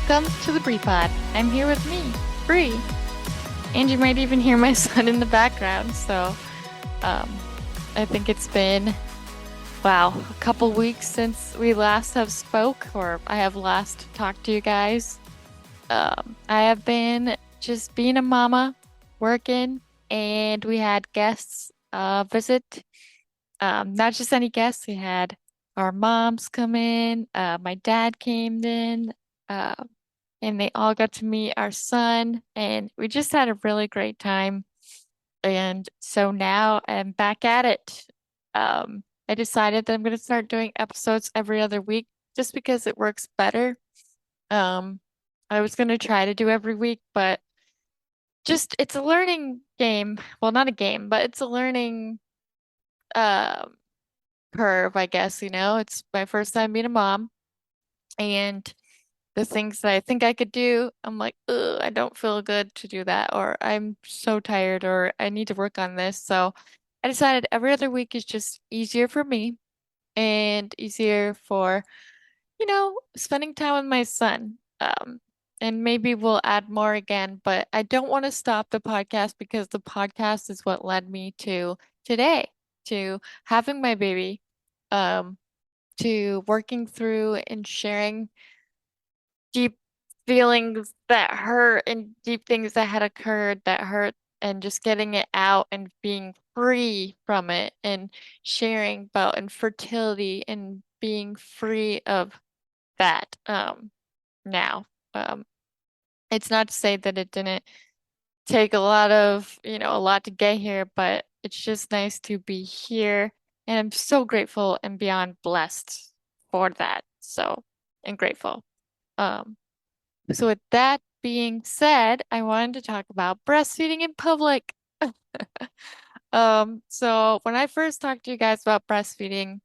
Welcome to the Bree Pod. I'm here with me, Bree, and you might even hear my son in the background. Um, I think it's been, wow, a couple weeks since we last have spoke, or I have last talked to you guys. I have been just being a mama, working, and we had guests visit. Not just any guests, we had our moms come in, my dad came in, uh, and they all got to meet our son, and we just had a really great time. And so now I'm back at it. I decided that I'm going to start doing episodes every other week just because it works better. Um, I was going to try to do every week, but just it's a learning game. Well, not a game, but it's a learning um curve, I guess, It's my first time being a mom, and the things that I think I could do, I'm like, ugh, I don't feel good to do that, or I'm so tired, or I need to work on this. So I decided every other week is just easier for me and easier for, spending time with my son. And maybe we'll add more again, but I don't want to stop the podcast because the podcast is what led me to today, to having my baby, um, to working through and sharing deep feelings that hurt and deep things that had occurred that hurt and just getting it out and being free from it and sharing about infertility and being free of that now. Um it's not to say that it didn't take a lot to get here, but it's just nice to be here, and I'm so grateful and beyond blessed for that. So, and grateful. Um so with that being said, I wanted to talk about breastfeeding in public. So when I first talked to you guys about breastfeeding,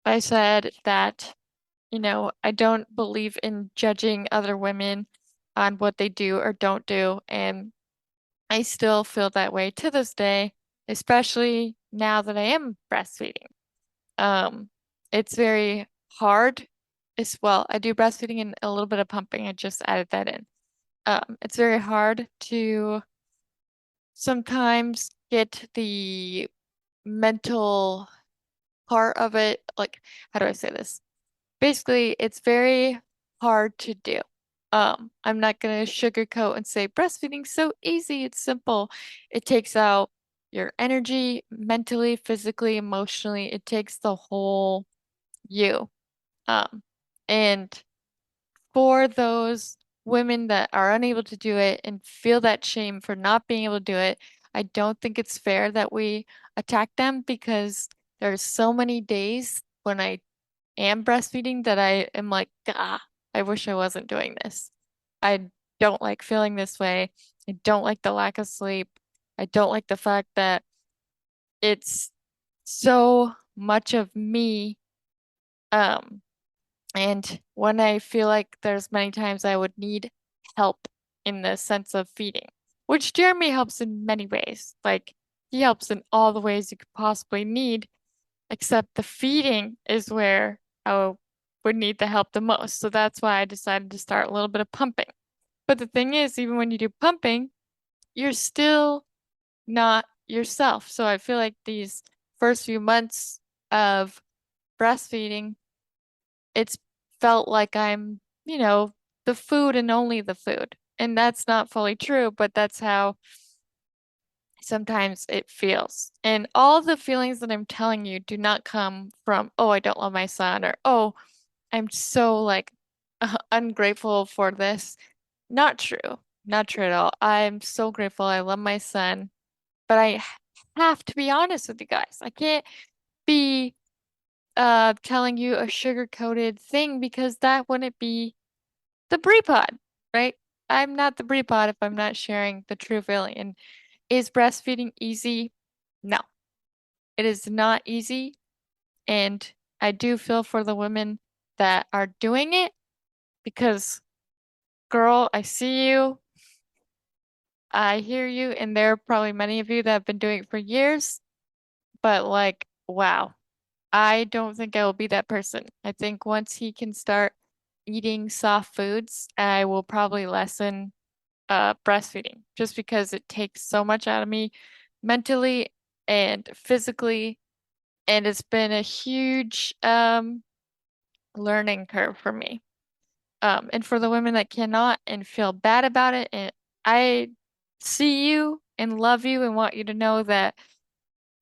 I said that, I don't believe in judging other women on what they do or don't do, and I still feel that way to this day, especially now that I am breastfeeding. Um, it's very hard. I do breastfeeding and a little bit of pumping. I just added that in. It's very hard to sometimes get the mental part of it. Like, how do I say this? Basically, it's very hard to do. I'm not gonna sugarcoat and say breastfeeding's so easy, it's simple. It takes out your energy mentally, physically, emotionally. It takes the whole you. Um, and for those women that are unable to do it and feel that shame for not being able to do it, I don't think it's fair that we attack them because there's so many days when I am breastfeeding that I am like, ah, I wish I wasn't doing this. I don't like feeling this way. I don't like the lack of sleep. I don't like the fact that it's so much of me. Um, And when I feel like there's many times I would need help in the sense of feeding, which Jeremy helps in many ways. Like he helps in all the ways you could possibly need, except the feeding is where would need the help the most. So that's why I decided to start a little bit of pumping. But the thing is, even when you do pumping, you're still not yourself. So I feel like these first few months of breastfeeding, it's felt like I'm, the food and only the food. And that's not fully true, but that's how sometimes it feels. And all the feelings that I'm telling you do not come from, oh, I don't love my son, or oh, I'm so like ungrateful for this. Not true. Not true at all. I'm so grateful. I love my son, but I have to be honest with you guys. I can't be telling you a sugar-coated thing because that wouldn't be the Brie Pod, right? I'm not the Brie Pod if I'm not sharing the true feeling. And is breastfeeding easy? No, it is not easy. And I do feel for the women that are doing it because, girl, I see you, I hear you, and there are probably many of you that have been doing it for years, but like, wow, I don't think I will be that person. I think once he can start eating soft foods, I will probably lessen breastfeeding just because it takes so much out of me mentally and physically, and it's been a huge learning curve for me. And for the women that cannot and feel bad about it, and I see you and love you and want you to know that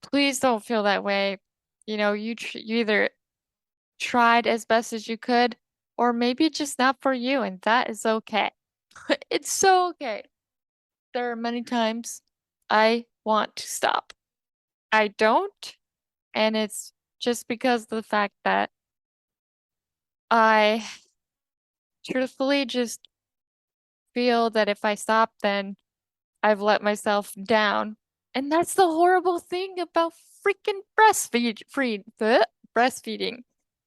please don't feel that way. You either tried as best as you could, or maybe it's just not for you, and that is okay. It's so okay. There are many times I want to stop. I don't, and it's just because of the fact that I truthfully just feel that if I stop, then I've let myself down. And that's the horrible thing about freaking breastfeeding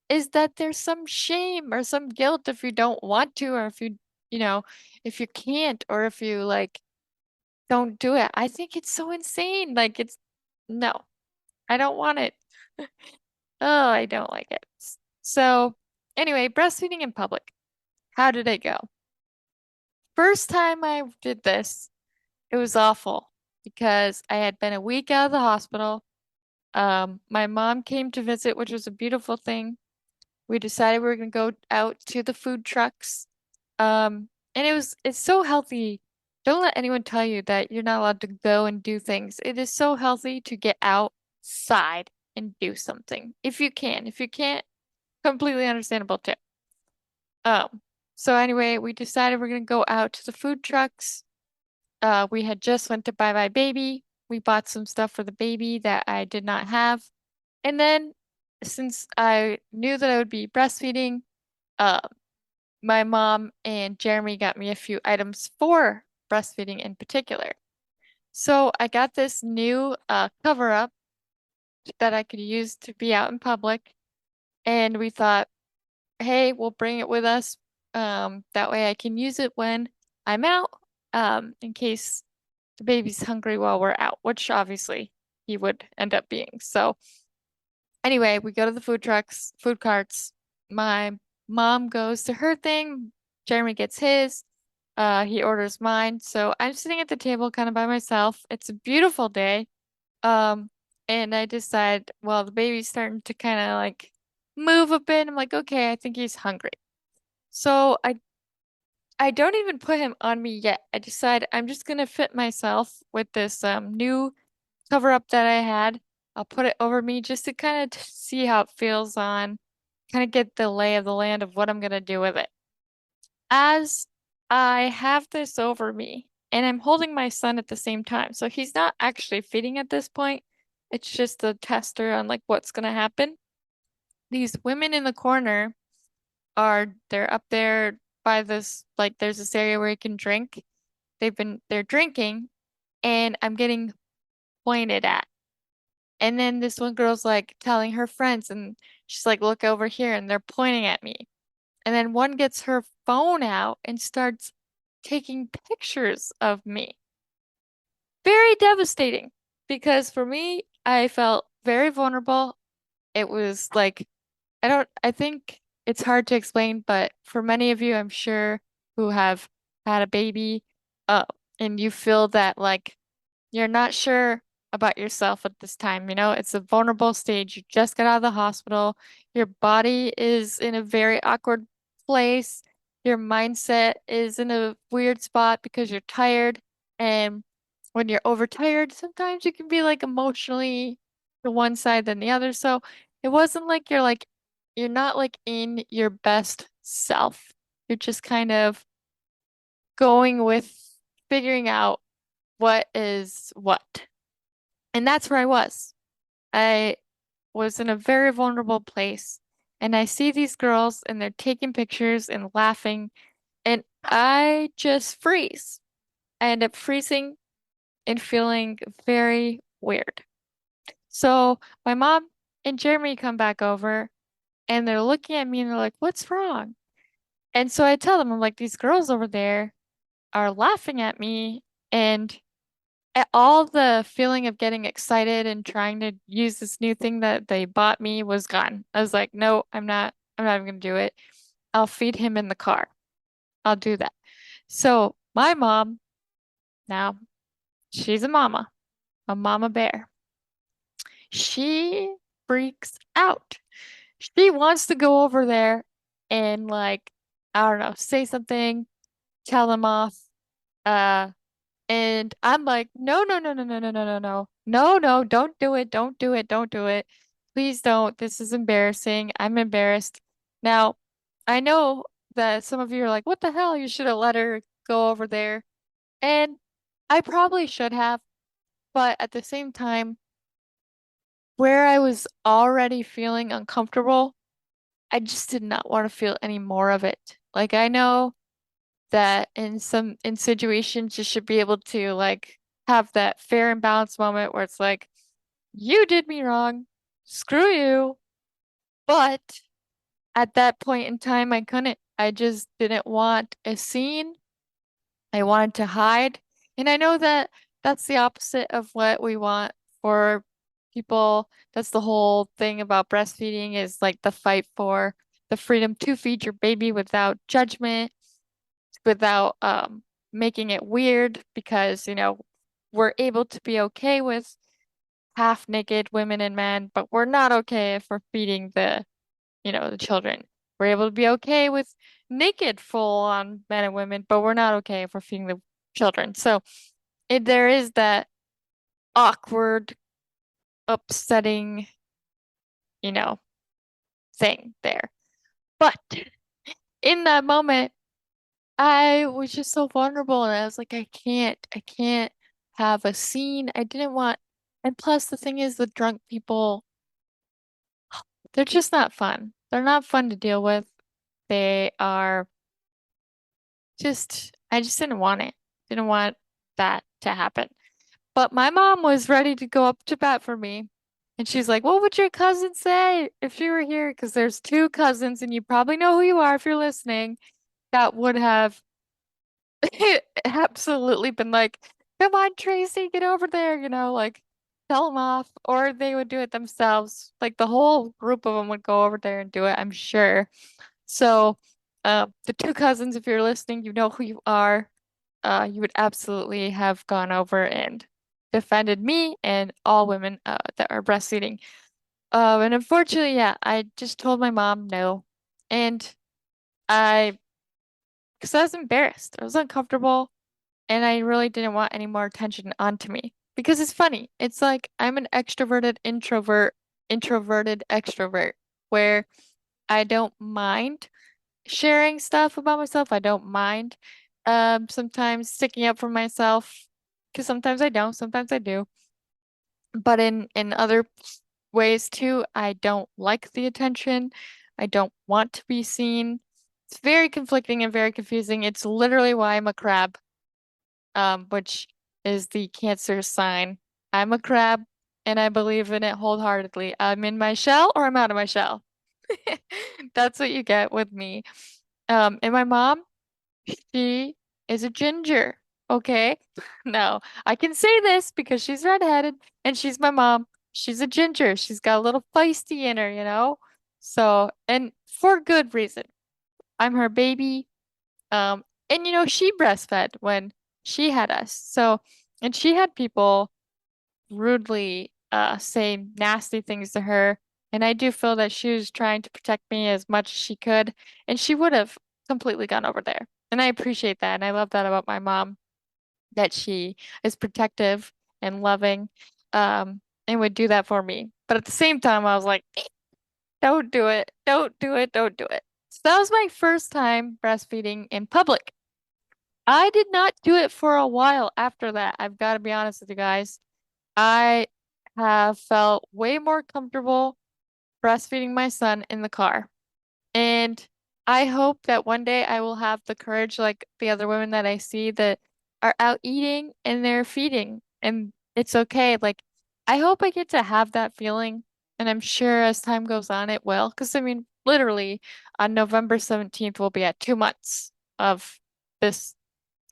is that there's some shame or some guilt if you don't want to, or you know, if you can't, or if you like don't do it. I think it's so insane. Like no, I don't want it. Oh, I don't like it. So, anyway, breastfeeding in public. How did it go? First time I did this, it was awful because I had been a week out of the hospital. My mom came to visit, which was a beautiful thing. We decided we were gonna go out to the food trucks. And it's so healthy. Don't let anyone tell you that you're not allowed to go and do things. It is so healthy to get outside and do something if you can. If you can't, completely understandable too. Um, so anyway, we decided we're gonna go out to the food trucks. We had just went to Bye Bye Baby. We bought some stuff for the baby that I did not have. And then since I knew that I would be breastfeeding, uh, my mom and Jeremy got me a few items for breastfeeding in particular. So I got this new cover up that I could use to be out in public. And we thought, hey, we'll bring it with us. That way I can use it when I'm out, in case the baby's hungry while we're out, which obviously he would end up being. So anyway, we go to the food trucks, food carts. My mom goes to her thing. Jeremy gets his. He orders mine. So I'm sitting at the table kind of by myself. It's a beautiful day. Um, and I decide, well, the baby's starting to kind of like move a bit. I'm like, okay, I think he's hungry. So I don't even put him on me yet. I decide I'm just gonna fit myself with this new cover up that I had. I'll put it over me just to kind of see how it feels on, kind of get the lay of the land of what I'm gonna do with it. As I have this over me, and I'm holding my son at the same time, so he's not actually feeding at this point. It's just a tester on like what's gonna happen. These women in the corner they're up there by this like there's this area where you can drink. They're drinking, and I'm getting pointed at. And then this one girl's like telling her friends, and she's like, look over here, and they're pointing at me. And then one gets her phone out and starts taking pictures of me. Very devastating because for me, I felt very vulnerable. It was like, I think it's hard to explain, but for many of you, I'm sure, who have had a baby, uh, and you feel that like you're not sure about yourself at this time. It's a vulnerable stage. You just got out of the hospital. Your body is in a very awkward place. Your mindset is in a weird spot because you're tired. And when you're overtired, sometimes you can be like emotionally to one side than the other. So it wasn't like you're not like in your best self. You're just kind of going with figuring out what is what. And that's where I was. I was in a very vulnerable place. And I see these girls and they're taking pictures and laughing. And I just freeze. I end up freezing and feeling very weird. So my mom and Jeremy come back over and they're looking at me and they're like, what's wrong? And so I tell them, I'm like, these girls over there are laughing at me. And all the feeling of getting excited and trying to use this new thing that they bought me was gone. I was like, no, I'm not even gonna do it. I'll feed him in the car. I'll do that. So my mom, now she's a mama bear. She freaks out. She wants to go over there and like, I don't know, say something, tell them off. Uh, and I'm like, no, no, no, no, no, no, no, no, no, no, no, don't do it, don't do it, don't do it. Please don't. This is embarrassing. I'm embarrassed. Now, I know that some of you are like, what the hell? You should have let her go over there. And I probably should have, but at the same time, where I was already feeling uncomfortable, I just did not want to feel any more of it. Like I know that in situations you should be able to like have that fair and balanced moment where it's like, you did me wrong, screw you. But at that point in time, I couldn't. I just didn't want a scene. I wanted to hide. And I know that that's the opposite of what we want for people. That's the whole thing about breastfeeding is like the fight for the freedom to feed your baby without judgment, without making it weird because, we're able to be okay with half naked women and men, but we're not okay if we're feeding the children. We're able to be okay with naked full on men and women, but we're not okay if we're feeding the children. So there is that awkward, upsetting, you know, thing there. But in that moment, I was just so vulnerable and I was like, I can't have a scene. I didn't want, and plus the thing is the drunk people, they're just not fun. They're not fun to deal with. They are I just didn't want it. Didn't want that to happen. But my mom was ready to go up to bat for me. And she's like, what would your cousin say if you were here? Because there's two cousins, and you probably know who you are if you're listening, that would have absolutely been like, come on, Tracy, get over there, like tell them off. Or they would do it themselves. Like the whole group of them would go over there and do it, I'm sure. So, the two cousins, if you're listening, you know who you are. You would absolutely have gone over and defended me and all women that are breastfeeding. And unfortunately, yeah, I just told my mom no. And I, because I was embarrassed, I was uncomfortable, and I really didn't want any more attention onto me. Because it's funny. It's like I'm an extroverted introvert, introverted extrovert, where I don't mind sharing stuff about myself. I don't mind sometimes sticking up for myself because sometimes I don't, sometimes I do. But in other ways too, I don't like the attention. I don't want to be seen. It's very conflicting and very confusing. It's literally why I'm a crab, which is the Cancer sign. I'm a crab and I believe in it wholeheartedly. I'm in my shell or I'm out of my shell. That's what you get with me. And my mom, she is a ginger. Okay? No, I can say this because she's redheaded and she's my mom. She's a ginger. She's got a little feisty in her. So, and for good reason. I'm her baby. And she breastfed when she had us. So, and she had people rudely say nasty things to her. And I do feel that she was trying to protect me as much as she could, and she would have completely gone over there. And I appreciate that. And I love that about my mom, that she is protective and loving, and would do that for me. But at the same time, I was like, don't do it. Don't do it. Don't do it. So that was my first time breastfeeding in public. I did not do it for a while after that. I've got to be honest with you guys. I have felt way more comfortable breastfeeding my son in the car. And I hope that one day I will have the courage, like the other women that I see that are out eating and they're feeding, and it's okay. Like, I hope I get to have that feeling. And I'm sure as time goes on, it will. Because, I mean, literally on November 17th, we'll be at 2 months of this,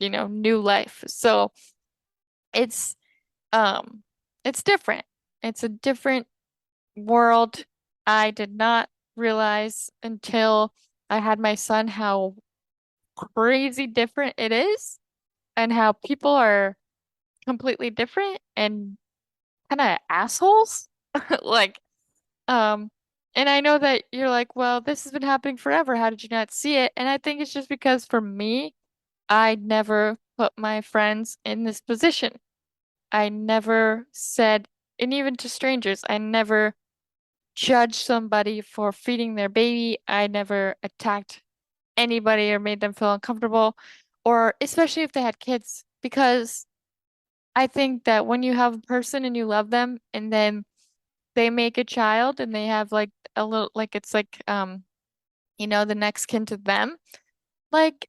new life. So it's, um, it's different. It's a different world. I did not realize until I had my son, how crazy different it is and how people are completely different and kind of assholes. Like, um, and I know that you're like, well, this has been happening forever. How did you not see it? And I think it's just because for me, I never put my friends in this position. I never said, and even to strangers, I never judged somebody for feeding their baby. I never attacked anybody or made them feel uncomfortable, or especially if they had kids, because I think that when you have a person and you love them and then they make a child and they have like a little, like it's like, the next kin to them, like,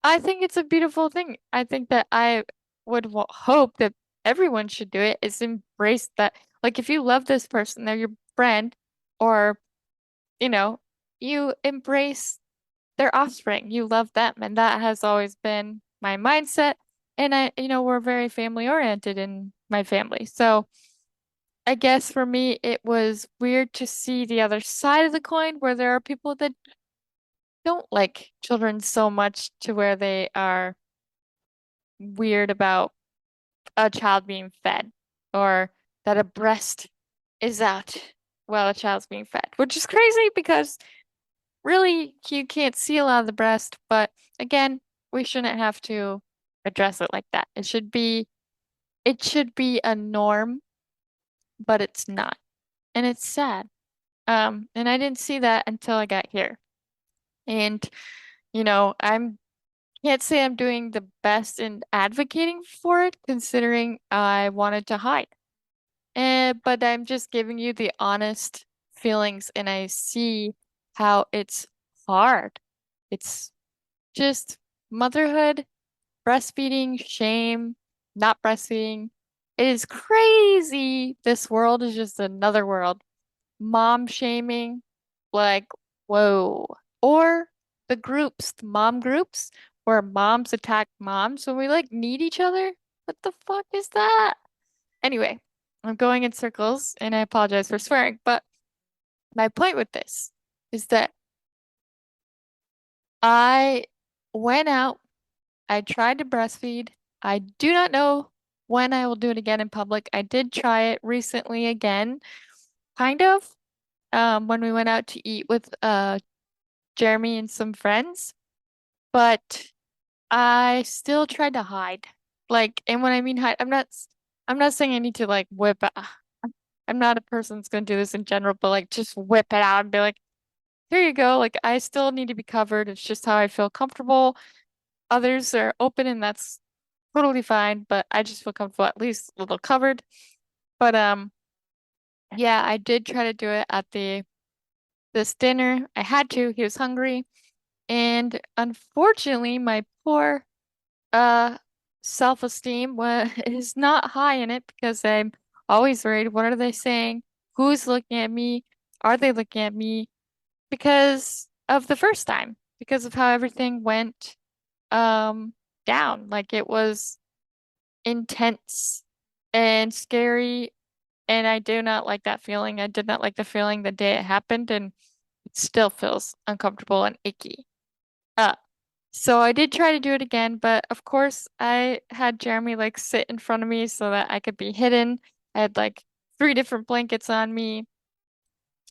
I think it's a beautiful thing. I think that I would hope that everyone should do it, is embrace that. Like, if you love this person, they're your friend, or, you know, you embrace their offspring. You love them. And that has always been my mindset. And we're very family oriented in my family. So I guess for me, it was weird to see the other side of the coin where there are people that don't like children so much to where they are weird about a child being fed or that a breast is out while a child's being fed, which is crazy because really you can't see a lot of the breast, but again, we shouldn't have to address it like that. It should be a norm, but it's not. And it's sad. And I didn't see that until I got here. And, I'm can't say I'm doing the best in advocating for it, considering I wanted to hide. But I'm just giving you the honest feelings, and I see how it's hard. It's just motherhood, breastfeeding, shame, not breastfeeding. It is crazy. This world is just another world. Mom shaming, like, whoa. Or the mom groups, where moms attack moms when we like need each other. What the fuck is that? Anyway, I'm going in circles and I apologize for swearing, but my point with this is that I went out, I tried to breastfeed. I do not know when I will do it again in public. I did try it recently again, kind of, when we went out to eat with Jeremy and some friends, but I still tried to hide. Like, and when I mean hide, I'm not saying I need to like whip. I'm not a person that's gonna do this in general, but like just whip it out and be like, here you go. Like, I still need to be covered. It's just how I feel comfortable. Others are open, and that's totally fine. But I just feel comfortable, at least a little covered. But yeah, I did try to do it at this dinner. I had to. He was hungry. And unfortunately, my poor uh self-esteem is not high in it because I'm always worried, what are they saying? Who's looking at me? Are they looking at me? Because of the first time, because of how everything went um down. Like, it was intense and scary, and I do not like that feeling. I did not like the feeling the day it happened, and it still feels uncomfortable and icky. Uh, So I did try to do it again, but of course I had Jeremy like sit in front of me so that I could be hidden. I had like three different blankets on me.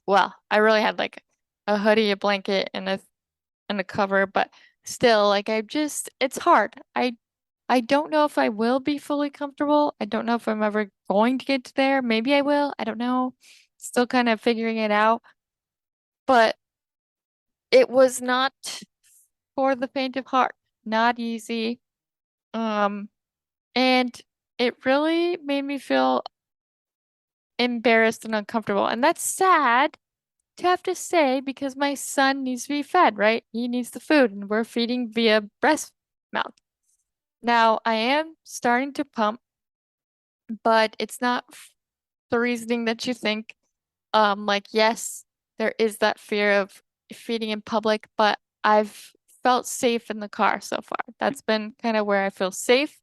Well, I really had like a hoodie, a blanket, and a cover, but still, like, it's hard. I don't know if I will be fully comfortable. I don't know if I'm ever going to get to there. Maybe I will. I don't know. Still kind of figuring it out, but it was not for the faint of heart. Not easy. Um, And it really made me feel embarrassed and uncomfortable. And that's sad to have to say because my son needs to be fed, right? He needs the food, and we're feeding via breast milk. Now, I am starting to pump, but it's not the reasoning that you think. Like, yes, there is that fear of feeding in public, but I've felt safe in the car so far. That's been kind of where I feel safe.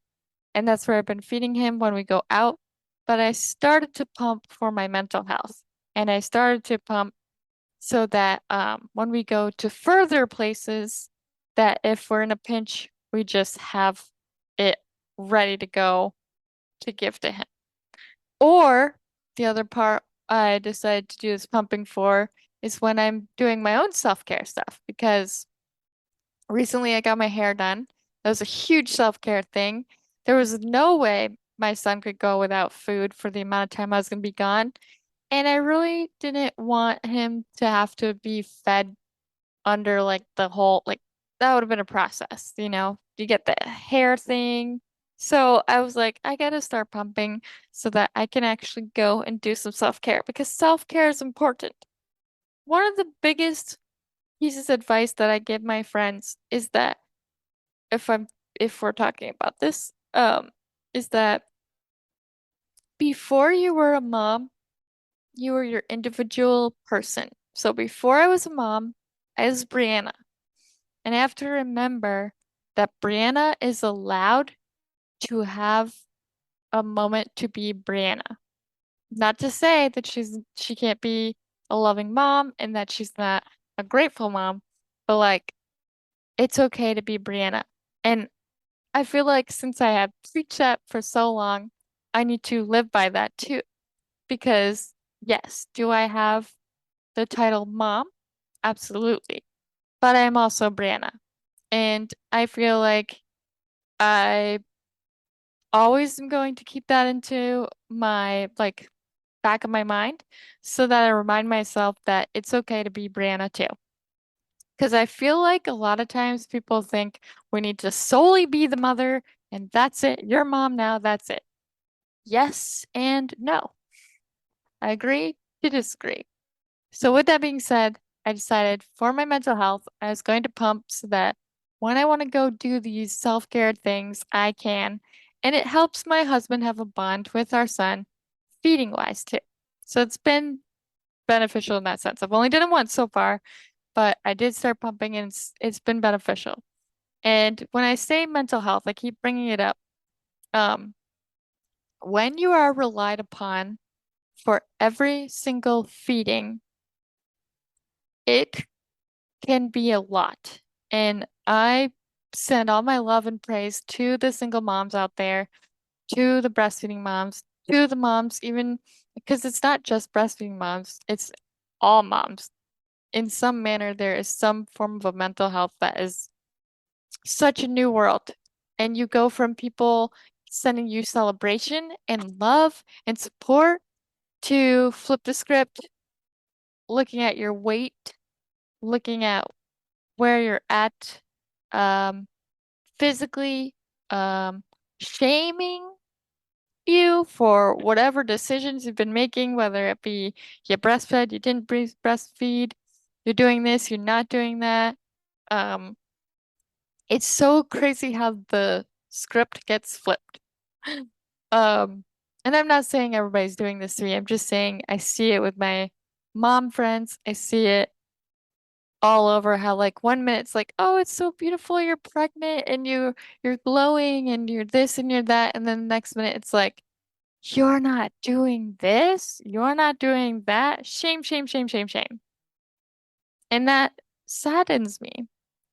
And that's where I've been feeding him when we go out. But I started to pump for my mental health, and I started to pump so that when we go to further places, that if we're in a pinch, we just have it ready to go to give to him. Or the other part I decided to do this pumping for is when I'm doing my own self-care stuff because recently I got my hair done. That was a huge self-care thing. There was no way my son could go without food for the amount of time I was going to be gone. And I really didn't want him to have to be fed under like the whole, like, that would have been a process, you know? You get the hair thing. So I was like, I gotta start pumping so that I can actually go and do some self-care because self-care is important. One of the biggest pieces of advice that I give my friends is that if I'm if we're talking about this, is that before you were a mom, you were your individual person. So before I was a mom, I was Brianna. And I have to remember that Brianna is allowed to have a moment to be Brianna. Not to say that she can't be a loving mom and that she's not a grateful mom, but like it's okay to be Brianna. And I feel like since I have preached that for so long, I need to live by that too. Because yes, do I have the title mom? Absolutely. But I'm also Brianna. And I feel like I always am going to keep that into my like back of my mind so that I remind myself that it's okay to be Brianna too. Because I feel like a lot of times people think we need to solely be the mother and that's it. You're mom now, that's it. Yes and no. I agree to disagree. So with that being said, I decided for my mental health, I was going to pump so that when I want to go do these self-care things, I can. And it helps my husband have a bond with our son, feeding wise too. So it's been beneficial in that sense. I've only done it once so far, but I did start pumping and it's been beneficial. And when I say mental health, I keep bringing it up. Um, when you are relied upon for every single feeding, it can be a lot. And I send all my love and praise to the single moms out there, to the breastfeeding moms, to the moms, even because it's not just breastfeeding moms, it's all moms. In some manner, there is some form of a mental health that is such a new world. And you go from people sending you celebration and love and support to flip the script, looking at your weight, looking at where you're at, um, physically, um, shaming you for whatever decisions you've been making, whether it be you breastfed, you didn't breastfeed, you're doing this, you're not doing that. Um, it's so crazy how the script gets flipped. Um, and I'm not saying everybody's doing this to me. I'm just saying I see it with my mom friends. I see it all over how like 1 minute it's like, oh, it's so beautiful, you're pregnant and you're glowing and you're this and you're that, and then the next minute it's like, you're not doing this, you're not doing that. Shame, shame, shame, shame, shame. And that saddens me.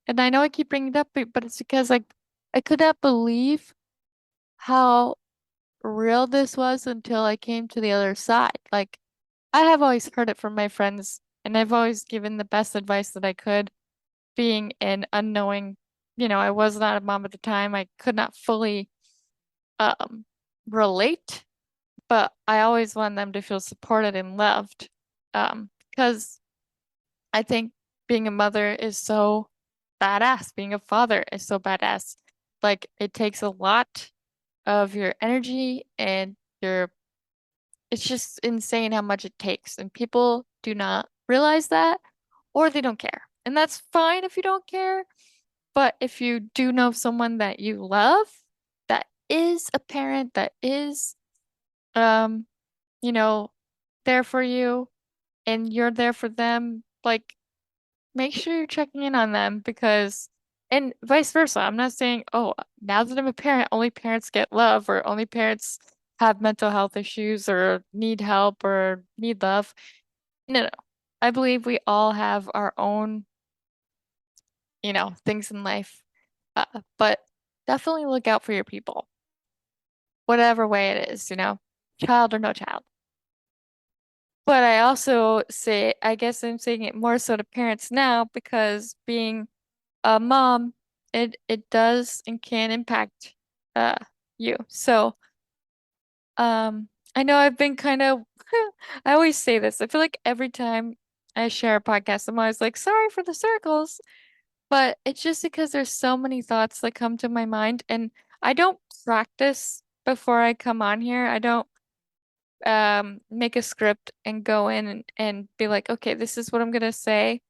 And I know I keep bringing it up, but it's because like I could not believe how real this was until I came to the other side. Like I have always heard it from my friends, and I've always given the best advice that I could, being an unknowing, I was not a mom at the time. I could not fully um relate, but I always want them to feel supported and loved. Because I think being a mother is so badass. Being a father is so badass. Like it takes a lot of your energy and your it's just insane how much it takes. And people do not realize that or they don't care. And that's fine if you don't care. But if you do know someone that you love, that is a parent, that is, um, you know, there for you and you're there for them, like make sure you're checking in on them because, and vice versa. I'm not saying, oh, now that I'm a parent, only parents get love or only parents have mental health issues or need help or need love. No, no. I believe we all have our own, things in life. But definitely look out for your people, whatever way it is, child or no child. But I also say, I guess I'm saying it more so to parents now because being a mom, it does and can impact uh you. So, I know I've been kind of I always say this. I feel like every time I share a podcast, I'm always like, sorry for the circles. But it's just because there's so many thoughts that come to my mind, and I don't practice before I come on here. I don't make a script and go in and be like, okay, this is what I'm gonna say.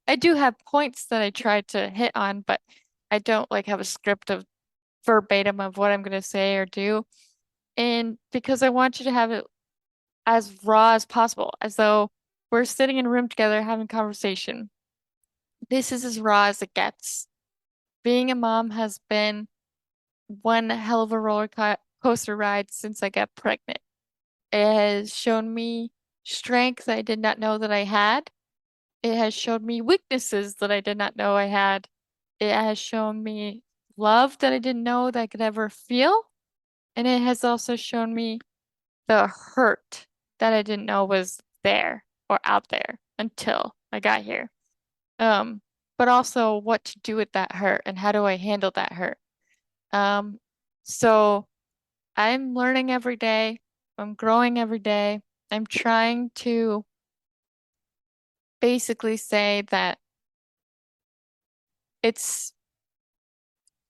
I do have points that I try to hit on, but I don't like have a script of verbatim of what I'm gonna say or do. And because I want you to have it as raw as possible, as though we're sitting in a room together having a conversation. This is as raw as it gets. Being a mom has been one hell of a coaster ride since I got pregnant. It has shown me strength I did not know that I had. It has shown me weaknesses that I did not know I had. It has shown me love that I didn't know that I could ever feel. And it has also shown me the hurt that I didn't know was there or out there until I got here. Um, but also what to do with that hurt and how do I handle that hurt. Um, so I'm learning every day. I'm growing every day. I'm trying to basically say that it's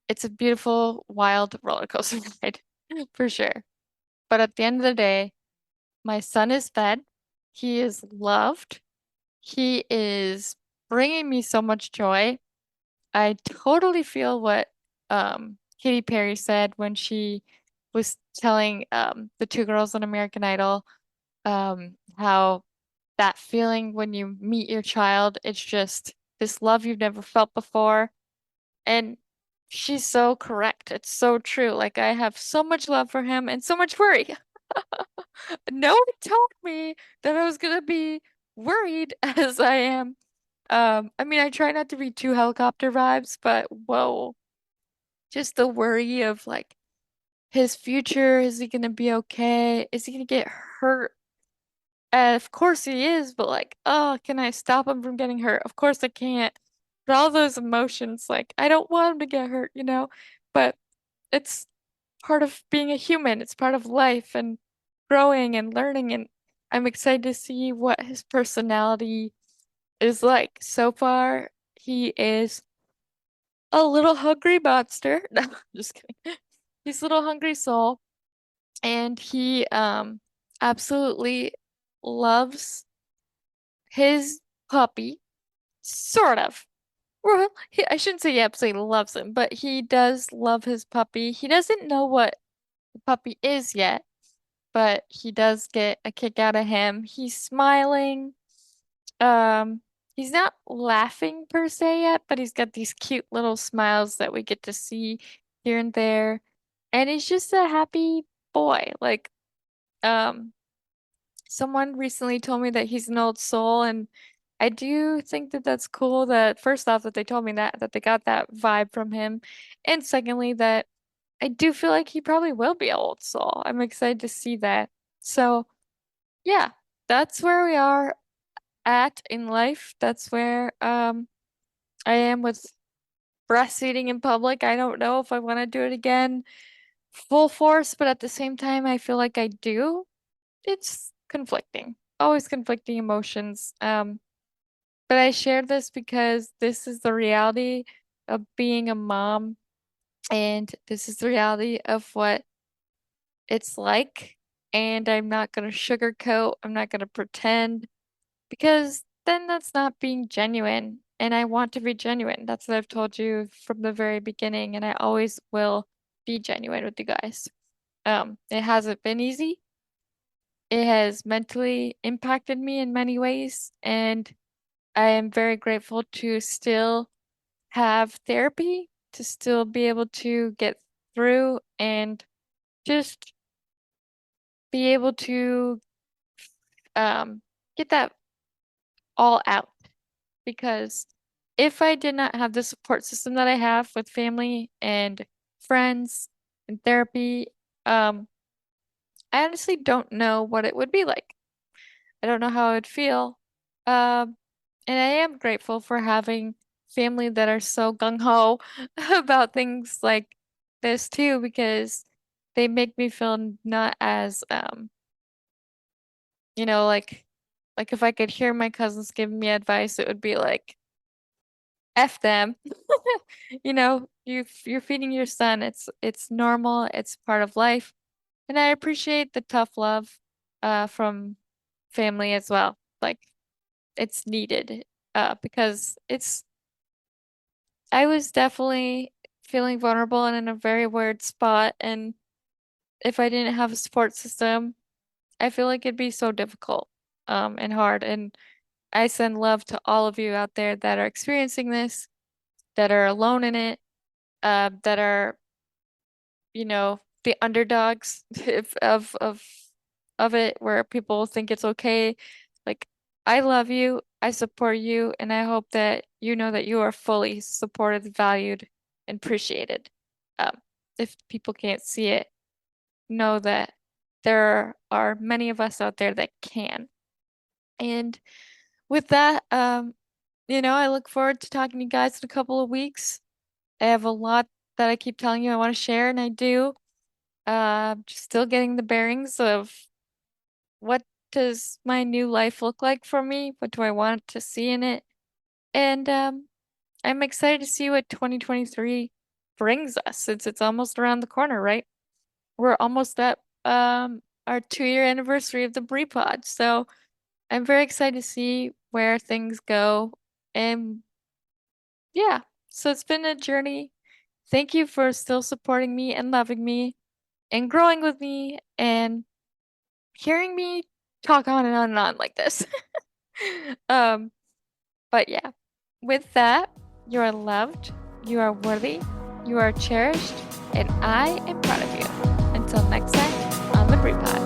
it's a beautiful, wild roller coaster ride for sure. But at the end of the day, my son is fed. He is loved. He is bringing me so much joy. I totally feel what Katy Perry said when she was telling the two girls on American Idol how that feeling when you meet your child, it's just this love you've never felt before. And she's so correct. It's so true. Like I have so much love for him and so much worry. No one told me that I was gonna be worried as I am. I mean, I try not to be too helicopter vibes, but whoa, just the worry of like his future. Is he gonna be okay? Is he gonna get hurt? Of course he is, but like, oh, can I stop him from getting hurt? Of course I can't. But all those emotions, like, I don't want him to get hurt, But it's part of being a human. It's part of life and growing and learning. And I'm excited to see what his personality is like. So far, he is a little hungry monster. No, I'm just kidding. He's a little hungry soul, and he absolutely loves his puppy, sort of. Well, I shouldn't say he absolutely loves him, but he does love his puppy. He doesn't know what the puppy is yet, but he does get a kick out of him. He's smiling. Um, he's not laughing per se yet, but he's got these cute little smiles that we get to see here and there. And he's just a happy boy. Like, um, someone recently told me that he's an old soul, and I do think that that's cool that first off that they told me that they got that vibe from him, and secondly that I do feel like he probably will be an old soul. I'm excited to see that. So, yeah, that's where we are at in life. That's where I am with breastfeeding in public. I don't know if I want to do it again full force, but at the same time I feel like I do. It's conflicting. Always conflicting emotions. But I shared this because this is the reality of being a mom, and this is the reality of what it's like. And I'm not gonna sugarcoat, I'm not gonna pretend, because then that's not being genuine. And I want to be genuine. That's what I've told you from the very beginning, and I always will be genuine with you guys. It hasn't been easy. It has mentally impacted me in many ways, and I am very grateful to still have therapy, to still be able to get through and just be able to get that all out because if I did not have the support system that I have with family and friends and therapy, um, I honestly don't know what it would be like. I don't know how I would feel. Um, and I am grateful for having family that are so gung-ho about things like this too, because they make me feel not as like if I could hear my cousins giving me advice, it would be like F them. You're feeding your son. It's normal, it's part of life. And I appreciate the tough love from family as well. Like it's needed because it's I was definitely feeling vulnerable and in a very weird spot, and if I didn't have a support system, I feel like it'd be so difficult and hard. And I send love to all of you out there that are experiencing this, that are alone in it, that are, the underdogs of it, where people think it's okay. Like, I love you, I support you, and I hope that you know that you are fully supported, valued, and appreciated. Um, if people can't see it, know that there are many of us out there that can. And with that, I look forward to talking to you guys in a couple of weeks. I have a lot that I keep telling you I want to share, and I do. Just still getting the bearings of what does my new life look like for me? What do I want to see in it? And I'm excited to see what 2023 brings us since it's almost around the corner, right? We're almost at our 2-year anniversary of the Brie Pod. So I'm very excited to see where things go. And yeah, so it's been a journey. Thank you for still supporting me and loving me and growing with me and hearing me talk on and on and on like this. Um, but yeah, with that, you are loved, you are worthy, you are cherished, and I am proud of you. Until next time on the Brie Pod.